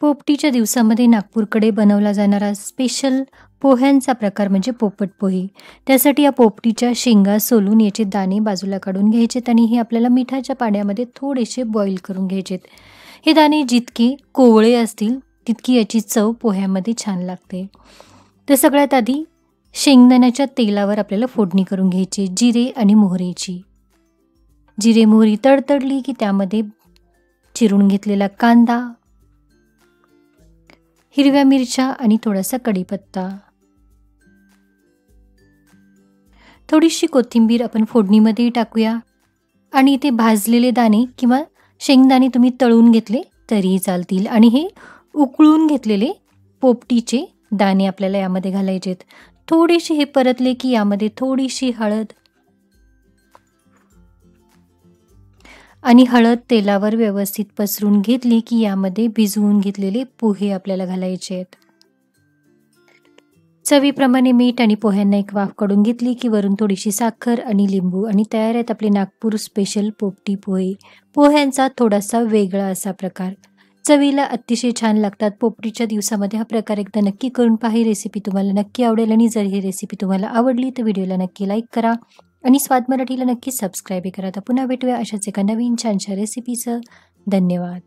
पोपटीच्या दिवसामध्ये नागपूरकडे बनवला जाणारा स्पेशल पोह्यांचा प्रकार म्हणजे पोपट पोहे. त्यासाठी या पोपटीच्या शेंगा सोलून याचे दाणे बाजूला काढून घ्यायचेत आणि हे आपल्याला मिठाच्या पाण्यामध्ये थोडेसे बॉईल करून घ्यायचेत. हे दाणे जितके कोवळे असतील तितकी याची चव पोह्यामध्ये छान लागते. तर सगळ्यात आधी शेंगदाण्याच्या तेलावर आपल्याला फोडणी करून घ्यायची जिरे आणि मोहरीची. जिरे मोहरी तडतडली की त्यामध्ये चिरून घेतलेला कांदा, हिरव्या मिरच्या आणि थोडासा कढीपत्ता, थोडीशी कोथिंबीर आपण फोडणीमध्ये टाकूया. आणि इथे भाजलेले दाणे किंवा शेंगदाणे तुम्ही तळून घेतले तरीही चालतील. आणि हे उकळून घेतलेले पोपटीचे दाणे आपल्याला यामध्ये घालायचेत. थोडेसे हे परतले की यामध्ये थोडीशी हळद आणि हळद तेलावर व्यवस्थित पसरून घेतली की यामध्ये भिजवून घेतलेले पोहे आपल्याला घालायचे आहेत. चवीप्रमाणे मीठ आणि पोह्यांना एक वाफ काढून घेतली की वरून थोडीशी साखर आणि लिंबू आणि तयार आहेत आपले नागपूर स्पेशल पोपटी पोहे. पोह्यांचा थोडासा वेगळा असा प्रकार, चवीला अतिशय छान लागतात. पोपटीच्या दिवसामध्ये हा प्रकार एकदा नक्की करून पहा. ही रेसिपी तुम्हाला नक्की आवडेल आणि जर ही रेसिपी तुम्हाला आवडली तर व्हिडिओला नक्की लाईक करा आणि स्वाद मराठीला नक्की सबस्क्राईब करा. तर पुन्हा भेटूया अशाच एका नवीन छानशा रेसिपीसह. धन्यवाद.